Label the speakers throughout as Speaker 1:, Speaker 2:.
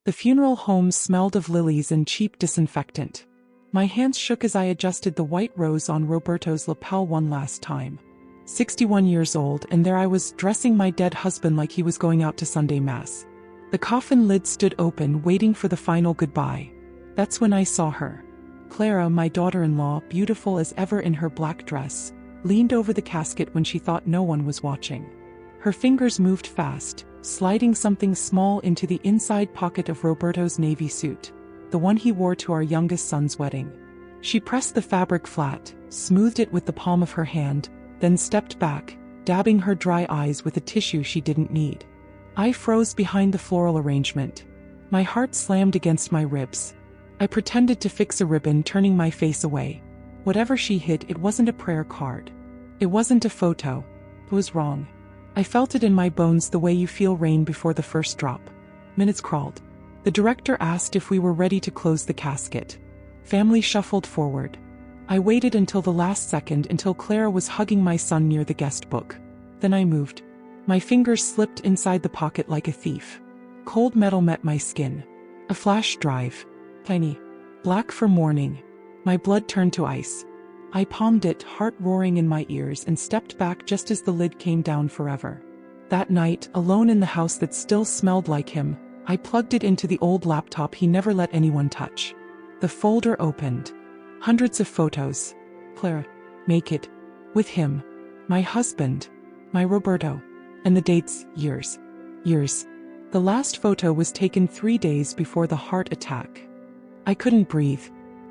Speaker 1: The funeral home smelled of lilies and cheap disinfectant. My hands shook as I adjusted the white rose on Roberto's lapel one last time. 61 years old, and there I was, dressing my dead husband like he was going out to Sunday Mass. The coffin lid stood open, waiting for the final goodbye. That's when I saw her. Clara, my daughter-in-law, beautiful as ever in her black dress, leaned over the casket when she thought no one was watching. Her fingers moved fast, sliding something small into the inside pocket of Roberto's navy suit, the one he wore to our youngest son's wedding. She pressed the fabric flat, smoothed it with the palm of her hand, then stepped back, dabbing her dry eyes with a tissue she didn't need. I froze behind the floral arrangement. My heart slammed against my ribs. I pretended to fix a ribbon, turning my face away. Whatever she hid, it wasn't a prayer card. It wasn't a photo. It was wrong. I felt it in my bones, the way you feel rain before the first drop. Minutes crawled. The director asked if we were ready to close the casket. Family shuffled forward. I waited until the last second, until Clara was hugging my son near the guest book. Then I moved. My fingers slipped inside the pocket like a thief. Cold metal met my skin. A flash drive. Tiny. Black for mourning. My blood turned to ice. I palmed it, heart roaring in my ears, and stepped back just as the lid came down forever. That night, alone in the house that still smelled like him, I plugged it into the old laptop he never let anyone touch. The folder opened. Hundreds of photos. Clara. Naked. With him. My husband. My Roberto. And the dates, years. Years. The last photo was taken 3 days before the heart attack. I couldn't breathe.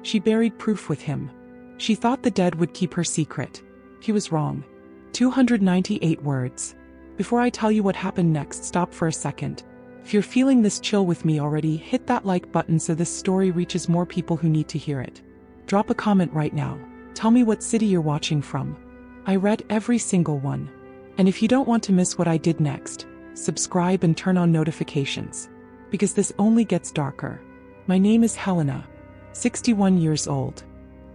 Speaker 1: She buried proof with him. She thought the dead would keep her secret. He was wrong. 298 words. Before I tell you what happened next, stop for a second. If you're feeling this chill with me already, hit that like button so this story reaches more people who need to hear it. Drop a comment right now. Tell me what city you're watching from. I read every single one. And if you don't want to miss what I did next, subscribe and turn on notifications. Because this only gets darker. My name is Helena, 61 years old.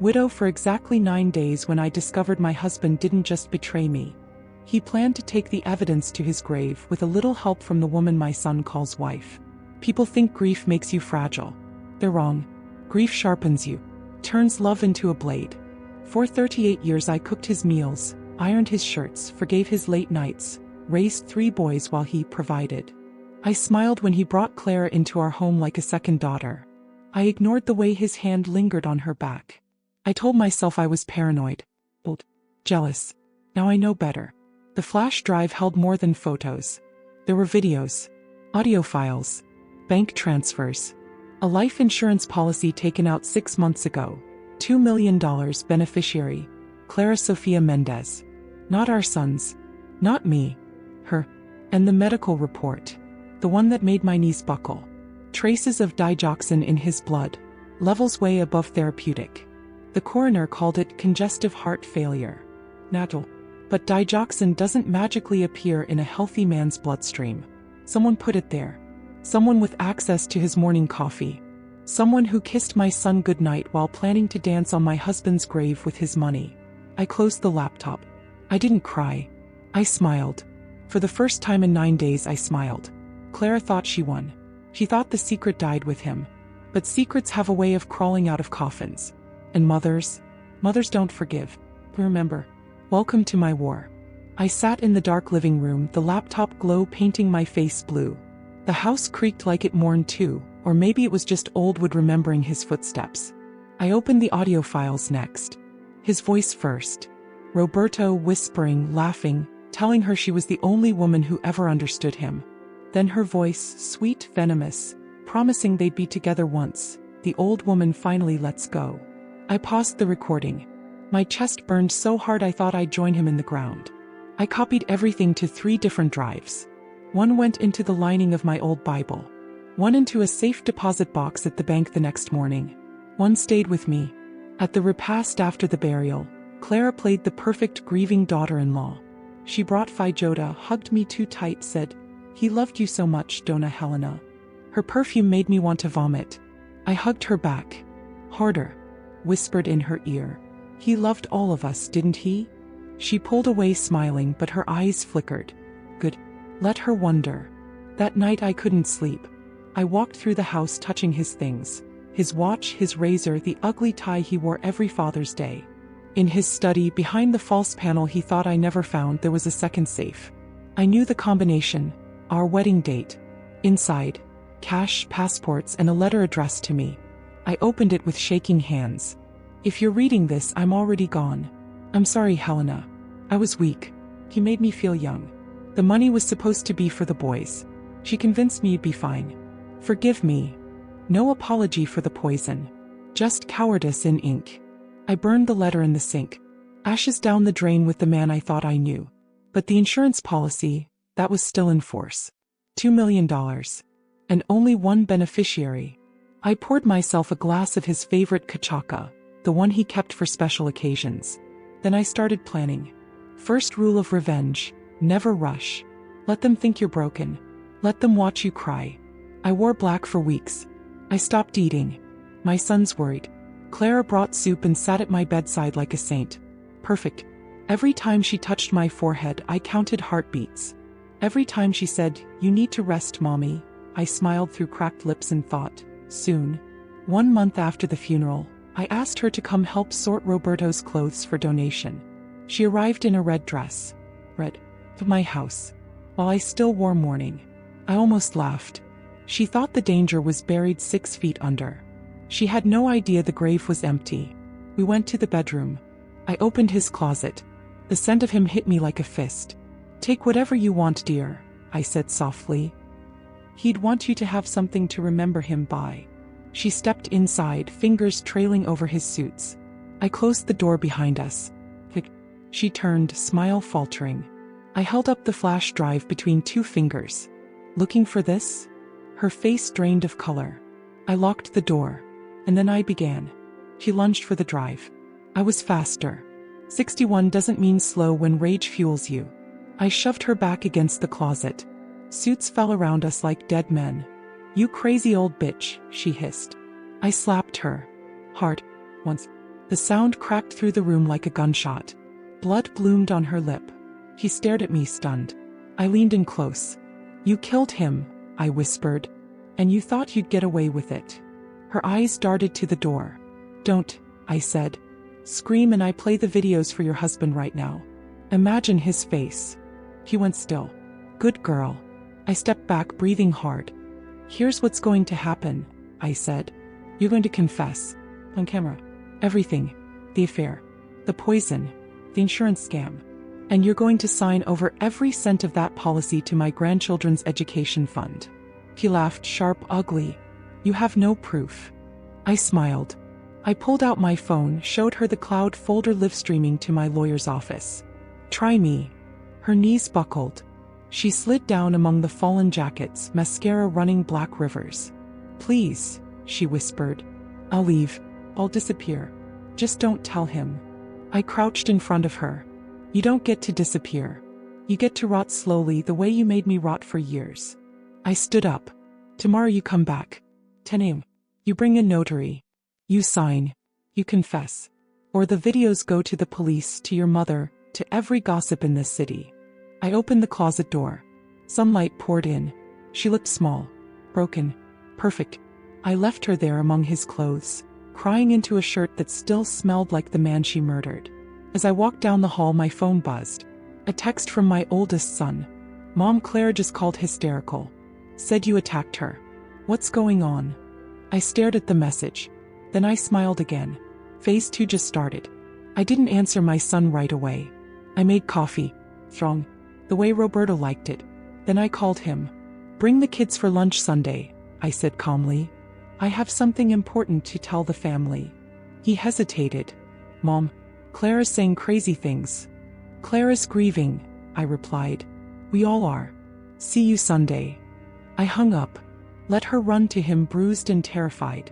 Speaker 1: Widow for exactly 9 days when I discovered my husband didn't just betray me. He planned to take the evidence to his grave with a little help from the woman my son calls wife. People think grief makes you fragile. They're wrong. Grief sharpens you. Turns love into a blade. For 38 years I cooked his meals, ironed his shirts, forgave his late nights, raised 3 boys while he provided. I smiled when he brought Clara into our home like a second daughter. I ignored the way his hand lingered on her back. I told myself I was paranoid, old, jealous. Now I know better. The flash drive held more than photos. There were videos, audio files, bank transfers, a life insurance policy taken out 6 months ago, $2 million beneficiary, Clara Sofia Mendez. Not our sons. Not me. Her. And the medical report. The one that made my knees buckle. Traces of digoxin in his blood. Levels way above therapeutic. The coroner called it congestive heart failure. Natural. But digoxin doesn't magically appear in a healthy man's bloodstream. Someone put it there. Someone with access to his morning coffee. Someone who kissed my son goodnight while planning to dance on my husband's grave with his money. I closed the laptop. I didn't cry. I smiled. For the first time in 9 days I smiled. Clara thought she won. She thought the secret died with him. But secrets have a way of crawling out of coffins. And mothers don't forgive. Remember. Welcome to my war. I sat in the dark living room, the laptop glow painting my face blue. The house creaked like it mourned too, or maybe it was just old wood remembering his footsteps. I opened the audio files next. His voice first. Roberto whispering, laughing, telling her she was the only woman who ever understood him. Then her voice, sweet, venomous, promising they'd be together once. The old woman finally lets go. I paused the recording. My chest burned so hard I thought I'd join him in the ground. I copied everything to 3 different drives. One went into the lining of my old Bible. One into a safe deposit box at the bank the next morning. One stayed with me. At the repast after the burial, Clara played the perfect grieving daughter-in-law. She brought Feijoada, hugged me too tight, said, "He loved you so much, Dona Helena." Her perfume made me want to vomit. I hugged her back. Harder. Whispered in her ear. "He loved all of us, didn't he?" She pulled away smiling, but her eyes flickered. Good. Let her wonder. That night I couldn't sleep. I walked through the house touching his things. His watch, his razor, the ugly tie he wore every Father's Day. In his study, behind the false panel he thought I never found, there was a second safe. I knew the combination. Our wedding date. Inside, cash, passports, and a letter addressed to me. I opened it with shaking hands. If you're reading this, I'm already gone. I'm sorry, Helena. I was weak. He made me feel young. The money was supposed to be for the boys. She convinced me you'd be fine. Forgive me. No apology for the poison. Just cowardice in ink. I burned the letter in the sink. Ashes down the drain with the man I thought I knew. But the insurance policy, that was still in force. $2 million. And only one beneficiary. I poured myself a glass of his favorite cachaca, the one he kept for special occasions. Then I started planning. First rule of revenge, never rush. Let them think you're broken. Let them watch you cry. I wore black for weeks. I stopped eating. My son's worried. Clara brought soup and sat at my bedside like a saint. Perfect. Every time she touched my forehead, I counted heartbeats. Every time she said, "You need to rest, Mommy," I smiled through cracked lips and thought, soon. 1 month after the funeral, I asked her to come help sort Roberto's clothes for donation. She arrived in a red dress. Red. To my house. While I still wore mourning. I almost laughed. She thought the danger was buried 6 feet under. She had no idea the grave was empty. We went to the bedroom. I opened his closet. The scent of him hit me like a fist. "Take whatever you want, dear," I said softly. "He'd want you to have something to remember him by." She stepped inside, fingers trailing over his suits. I closed the door behind us. She turned, smile faltering. I held up the flash drive between 2 fingers. "Looking for this?" Her face drained of color. I locked the door. And then I began. She lunged for the drive. I was faster. 61 doesn't mean slow when rage fuels you. I shoved her back against the closet. Suits fell around us like dead men. "You crazy old bitch," she hissed. I slapped her. Hard. Once. The sound cracked through the room like a gunshot. Blood bloomed on her lip. He stared at me, stunned. I leaned in close. "You killed him," I whispered. "And you thought you'd get away with it." Her eyes darted to the door. "Don't," I said. "Scream and I play the videos for your husband right now. Imagine his face." He went still. "Good girl." I stepped back, breathing hard. "Here's what's going to happen," I said. "You're going to confess. On camera. Everything. The affair. The poison. The insurance scam. And you're going to sign over every cent of that policy to my grandchildren's education fund." He laughed, sharp, ugly. "You have no proof." I smiled. I pulled out my phone, showed her the cloud folder live streaming to my lawyer's office. "Try me." Her knees buckled. She slid down among the fallen jackets, mascara running black rivers. "Please," she whispered. "I'll leave. I'll disappear. Just don't tell him." I crouched in front of her. "You don't get to disappear. You get to rot slowly the way you made me rot for years." I stood up. "Tomorrow you come back. 10 a.m. You bring a notary. You sign. You confess. Or the videos go to the police, to your mother, to every gossip in this city." I opened the closet door. Sunlight poured in. She looked small. Broken. Perfect. I left her there among his clothes, crying into a shirt that still smelled like the man she murdered. As I walked down the hall, my phone buzzed. A text from my oldest son. "Mom, Claire just called hysterical. Said you attacked her. What's going on?" I stared at the message. Then I smiled again. Phase 2 just started. I didn't answer my son right away. I made coffee. Strong. The way Roberto liked it. Then I called him. "Bring the kids for lunch Sunday," I said calmly. "I have something important to tell the family." He hesitated. "Mom, Clara's saying crazy things." "Clara's grieving," I replied. "We all are. See you Sunday." I hung up. Let her run to him bruised and terrified.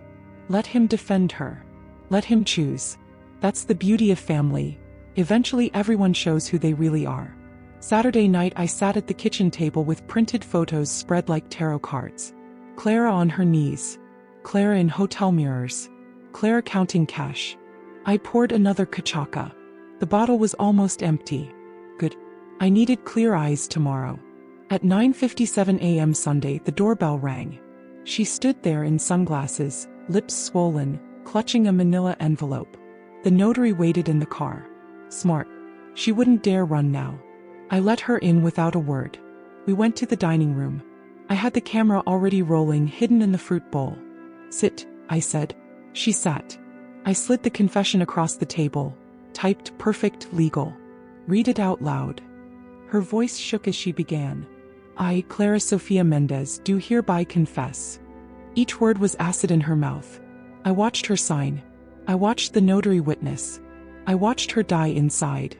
Speaker 1: Let him defend her. Let him choose. That's the beauty of family. Eventually everyone shows who they really are. Saturday night I sat at the kitchen table with printed photos spread like tarot cards. Clara on her knees. Clara in hotel mirrors. Clara counting cash. I poured another cachaca. The bottle was almost empty. Good. I needed clear eyes tomorrow. At 9:57 a.m. Sunday, the doorbell rang. She stood there in sunglasses, lips swollen, clutching a manila envelope. The notary waited in the car. Smart. She wouldn't dare run now. I let her in without a word. We went to the dining room. I had the camera already rolling, hidden in the fruit bowl. Sit, I said. She sat. I slid the confession across the table, typed perfect legal. Read it out loud. Her voice shook as she began. I, Clara Sofia Mendez, do hereby confess. Each word was acid in her mouth. I watched her sign. I watched the notary witness. I watched her die inside.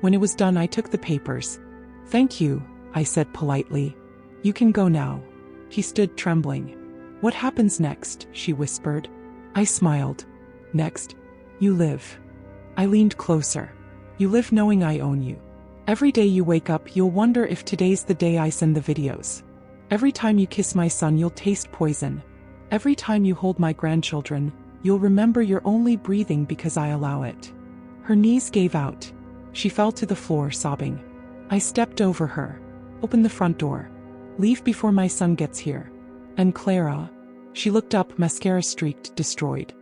Speaker 1: When it was done, I took the papers. Thank you, I said politely. You can go now. He stood trembling. What happens next? She whispered. I smiled. Next, you live. I leaned closer. You live knowing I own you. Every day you wake up, you'll wonder if today's the day I send the videos. Every time you kiss my son, you'll taste poison. Every time you hold my grandchildren, you'll remember you're only breathing because I allow it. Her knees gave out. She fell to the floor, sobbing. I stepped over her. Open the front door. Leave before my son gets here. And Clara? She looked up, mascara streaked, destroyed.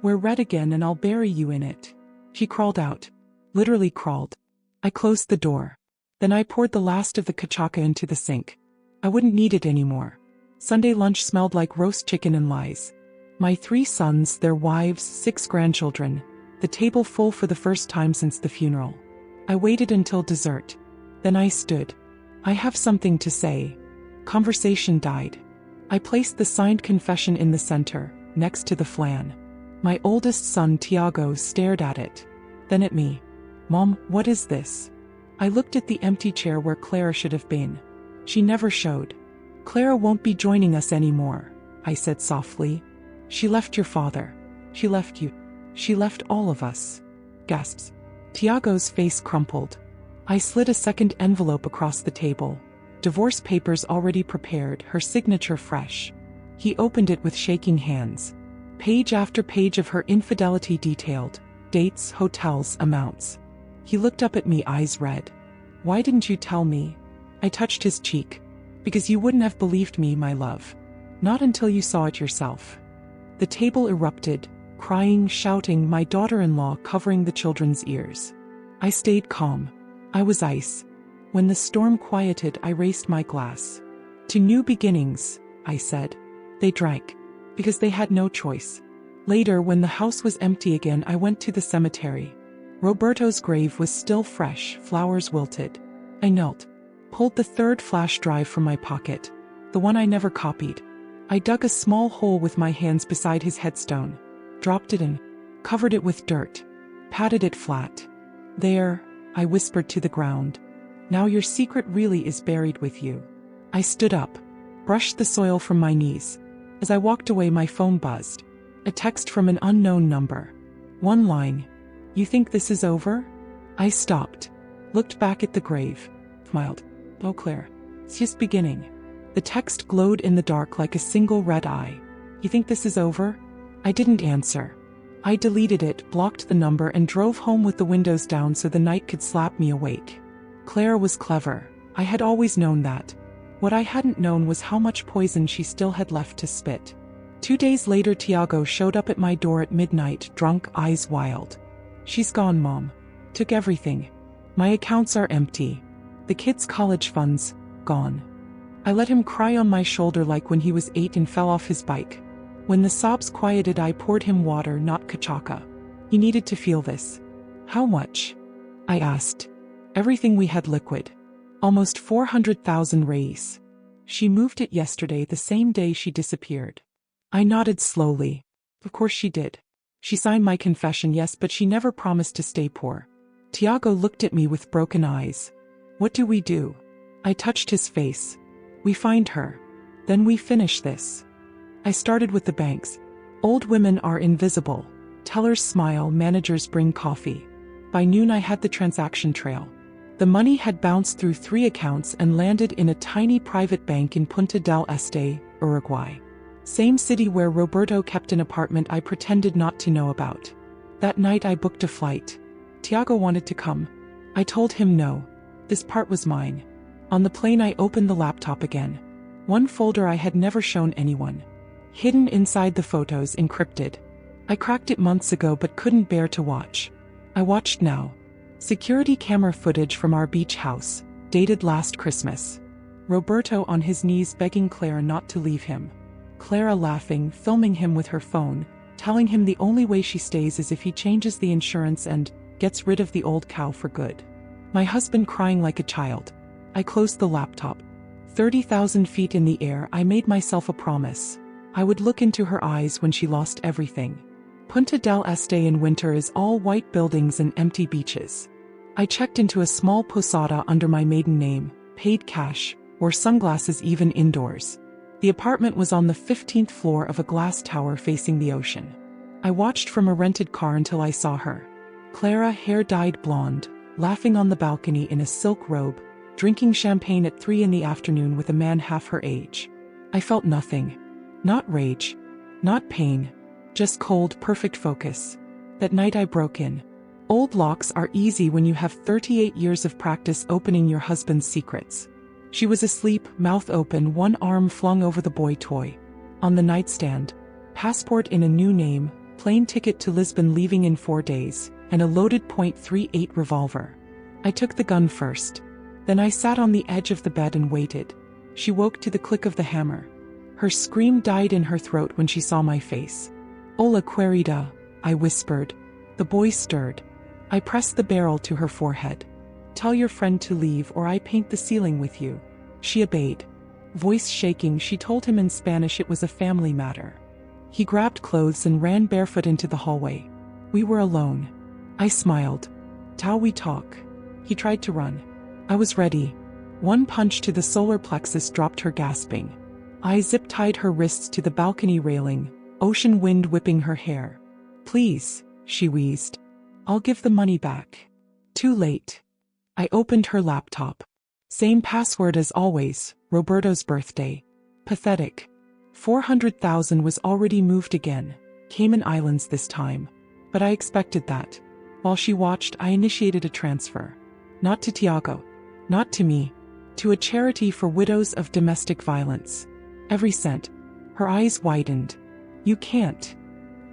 Speaker 1: We're red again and I'll bury you in it. She crawled out. Literally crawled. I closed the door. Then I poured the last of the cachaca into the sink. I wouldn't need it anymore. Sunday lunch smelled like roast chicken and lies. My 3 sons, their wives, 6 grandchildren. The table full for the first time since the funeral. I waited until dessert. Then I stood. I have something to say. Conversation died. I placed the signed confession in the center, next to the flan. My oldest son, Tiago, stared at it. Then at me. Mom, what is this? I looked at the empty chair where Clara should have been. She never showed. Clara won't be joining us anymore, I said softly. She left your father. She left you. She left all of us. Gasps. Tiago's face crumpled. I slid a second envelope across the table. Divorce papers already prepared, her signature fresh. He opened it with shaking hands. Page after page of her infidelity detailed. Dates, hotels, amounts. He looked up at me, eyes red. Why didn't you tell me? I touched his cheek. Because you wouldn't have believed me, my love. Not until you saw it yourself. The table erupted, crying, shouting, my daughter-in-law covering the children's ears. I stayed calm. I was ice. When the storm quieted, I raised my glass. To new beginnings, I said. They drank. Because they had no choice. Later, when the house was empty again, I went to the cemetery. Roberto's grave was still fresh, flowers wilted. I knelt. Pulled the 3rd flash drive from my pocket. The one I never copied. I dug a small hole with my hands beside his headstone. Dropped it in. Covered it with dirt. Patted it flat. There, I whispered to the ground. Now your secret really is buried with you. I stood up. Brushed the soil from my knees. As I walked away, my phone buzzed. A text from an unknown number. One line. You think this is over? I stopped. Looked back at the grave. Smiled. Oh, Claire. It's just beginning. The text glowed in the dark like a single red eye. You think this is over? I didn't answer. I deleted it, blocked the number, and drove home with the windows down so the night could slap me awake. Claire was clever. I had always known that. What I hadn't known was how much poison she still had left to spit. 2 days later, Tiago showed up at my door at midnight, drunk, eyes wild. She's gone, Mom. Took everything. My accounts are empty. The kids' college funds, gone. I let him cry on my shoulder like when he was 8 and fell off his bike. When the sobs quieted, I poured him water, not cachaca. He needed to feel this. How much? I asked. Everything we had liquid. Almost 400,000 reis. She moved it yesterday, the same day she disappeared. I nodded slowly. Of course she did. She signed my confession, yes, but she never promised to stay poor. Tiago looked at me with broken eyes. What do we do? I touched his face. We find her. Then we finish this. I started with the banks. Old women are invisible. Tellers smile, managers bring coffee. By noon I had the transaction trail. The money had bounced through 3 accounts and landed in a tiny private bank in Punta del Este, Uruguay. Same city where Roberto kept an apartment I pretended not to know about. That night I booked a flight. Tiago wanted to come. I told him no. This part was mine. On the plane I opened the laptop again. One folder I had never shown anyone. hidden inside the photos encrypted. I cracked it months ago but couldn't bear to watch. I watched now. Security camera footage from our beach house, dated last Christmas. Roberto on his knees begging Clara not to leave him. Clara laughing, filming him with her phone, telling him the only way she stays is if he changes the insurance and gets rid of the old cow for good. My husband crying like a child. I closed the laptop. 30,000 feet in the air, I made myself a promise. I would look into her eyes when she lost everything. Punta del Este in winter is all white buildings and empty beaches. I checked into a small posada under my maiden name, paid cash, wore sunglasses even indoors. The apartment was on the 15th floor of a glass tower facing the ocean. I watched from a rented car until I saw her. Clara, hair dyed blonde, laughing on the balcony in a silk robe, drinking champagne at 3 p.m. with a man half her age. I felt nothing. Not rage. Not pain. Just cold, perfect focus. That night I broke in. Old locks are easy when you have 38 years of practice opening your husband's secrets. She was asleep, mouth open, one arm flung over the boy toy. On the nightstand, passport in a new name, plane ticket to Lisbon leaving in 4 days, and a loaded .38 revolver. I took the gun first. Then I sat on the edge of the bed and waited. She woke to the click of the hammer. Her scream died in her throat when she saw my face. "Hola querida," I whispered. The boy stirred. I pressed the barrel to her forehead. "Tell your friend to leave or I paint the ceiling with you." She obeyed. Voice shaking, she told him in Spanish it was a family matter. He grabbed clothes and ran barefoot into the hallway. We were alone. I smiled. "Tao we talk." He tried to run. I was ready. One punch to the solar plexus dropped her gasping. I zip-tied her wrists to the balcony railing, ocean wind whipping her hair. "Please," she wheezed. "I'll give the money back." Too late. I opened her laptop. Same password as always, Roberto's birthday. Pathetic. 400,000 was already moved again. Cayman Islands this time. But I expected that. While she watched, I initiated a transfer. Not to Tiago. Not to me. To a charity for widows of domestic violence. Every cent. Her eyes widened. "You can't."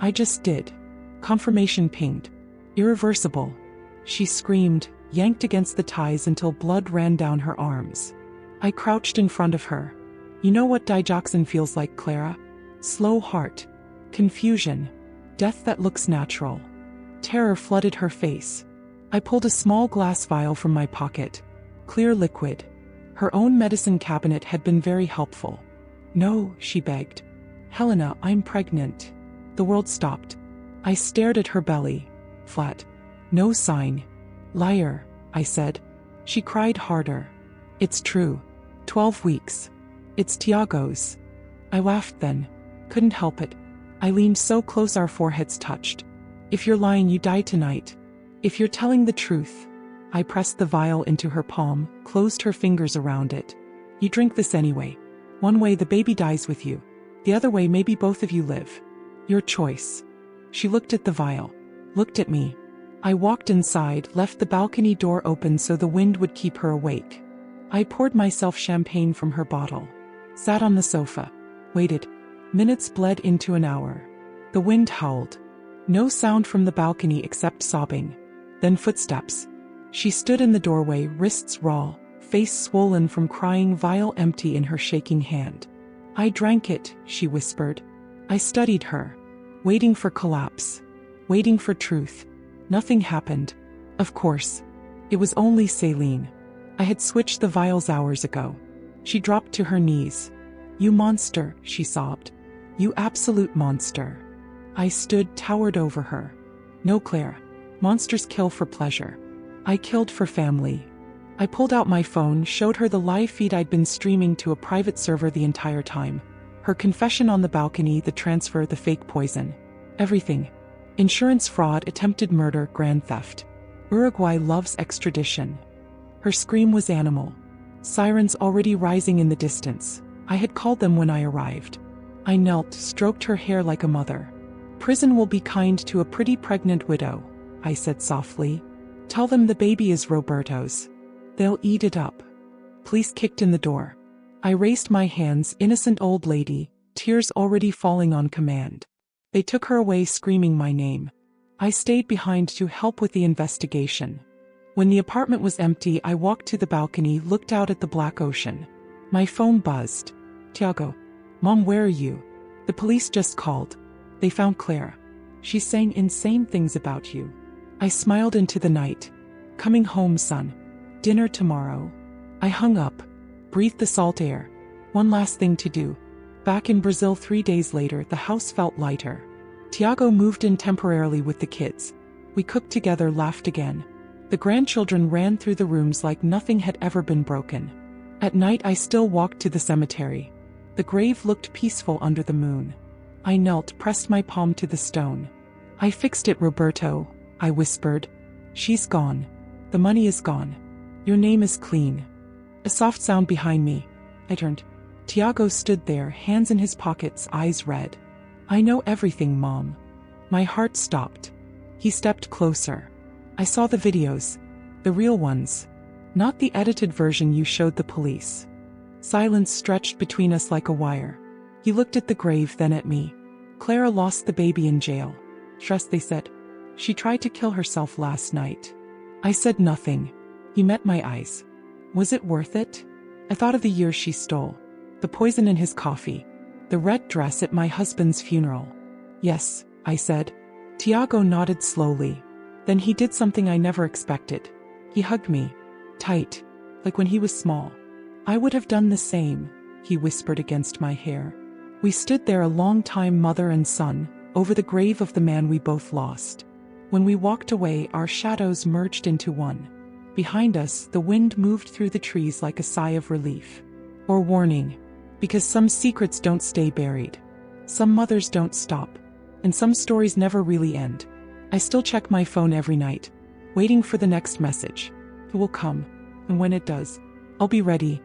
Speaker 1: I just did. Confirmation pinged. "Irreversible." She screamed, yanked against the ties until blood ran down her arms. I crouched in front of her. "You know what digoxin feels like, Clara? Slow heart. Confusion. Death that looks natural." Terror flooded her face. I pulled a small glass vial from my pocket. Clear liquid. Her own medicine cabinet had been very helpful. "No," she begged. "Helena, I'm pregnant." The world stopped. I stared at her belly. Flat. No sign. "Liar," I said. She cried harder. "It's true. 12 weeks. It's Tiago's." I laughed then. Couldn't help it. I leaned so close our foreheads touched. "If you're lying, you die tonight. If you're telling the truth." I pressed the vial into her palm, closed her fingers around it. "You drink this anyway. One way the baby dies with you. The other way maybe both of you live. Your choice." She looked at the vial. Looked at me. I walked inside, left the balcony door open so the wind would keep her awake. I poured myself champagne from her bottle. Sat on the sofa. Waited. Minutes bled into an hour. The wind howled. No sound from the balcony except sobbing. Then footsteps. She stood in the doorway, wrists raw, face swollen from crying, vial empty in her shaking hand. "I drank it," she whispered. I studied her. Waiting for collapse. Waiting for truth. Nothing happened. Of course. It was only saline. I had switched the vials hours ago. She dropped to her knees. "You monster," she sobbed. "You absolute monster." I stood, towered over her. "No, Claire. Monsters kill for pleasure. I killed for family." I pulled out my phone, showed her the live feed I'd been streaming to a private server the entire time. Her confession on the balcony, the transfer, the fake poison. Everything. Insurance fraud, attempted murder, grand theft. Uruguay loves extradition. Her scream was animal. Sirens already rising in the distance. I had called them when I arrived. I knelt, stroked her hair like a mother. "Prison will be kind to a pretty pregnant widow," I said softly. "Tell them the baby is Roberto's. They'll eat it up." Police kicked in the door. I raised my hands. "Innocent old lady, tears already falling on command. They took her away screaming my name. I stayed behind to help with the investigation. When the apartment was empty, I walked to the balcony, looked out at the black ocean. My phone buzzed. Tiago. Mom, where are you? The police just called. They found Claire. She's saying insane things about you. I smiled into the night. Coming home, son. Dinner tomorrow. I hung up. Breathed the salt air. One last thing to do. Back in Brazil 3 days later, the house felt lighter. Tiago moved in temporarily with the kids. We cooked together, laughed again. The grandchildren ran through the rooms like nothing had ever been broken. At night, I still walked to the cemetery. The grave looked peaceful under the moon. I knelt, pressed my palm to the stone. I fixed it, Roberto, I whispered. She's gone. The money is gone. Your name is clean. A soft sound behind me. I turned. Tiago stood there, hands in his pockets, eyes red. I know everything, Mom. My heart stopped. He stepped closer. I saw the videos. The real ones. Not the edited version you showed the police. Silence stretched between us like a wire. He looked at the grave, then at me. Clara lost the baby in jail. Trust, they said. She tried to kill herself last night. I said nothing. He met my eyes. Was it worth it? I thought of the years she stole. The poison in his coffee. The red dress at my husband's funeral. Yes, I said. Tiago nodded slowly. Then he did something I never expected. He hugged me. Tight. Like when he was small. I would have done the same, he whispered against my hair. We stood there a long time, mother and son, over the grave of the man we both lost. When we walked away, our shadows merged into one. Behind us, the wind moved through the trees like a sigh of relief. Or warning. Because some secrets don't stay buried. Some mothers don't stop. And some stories never really end. I still check my phone every night, waiting for the next message. It will come. And when it does, I'll be ready.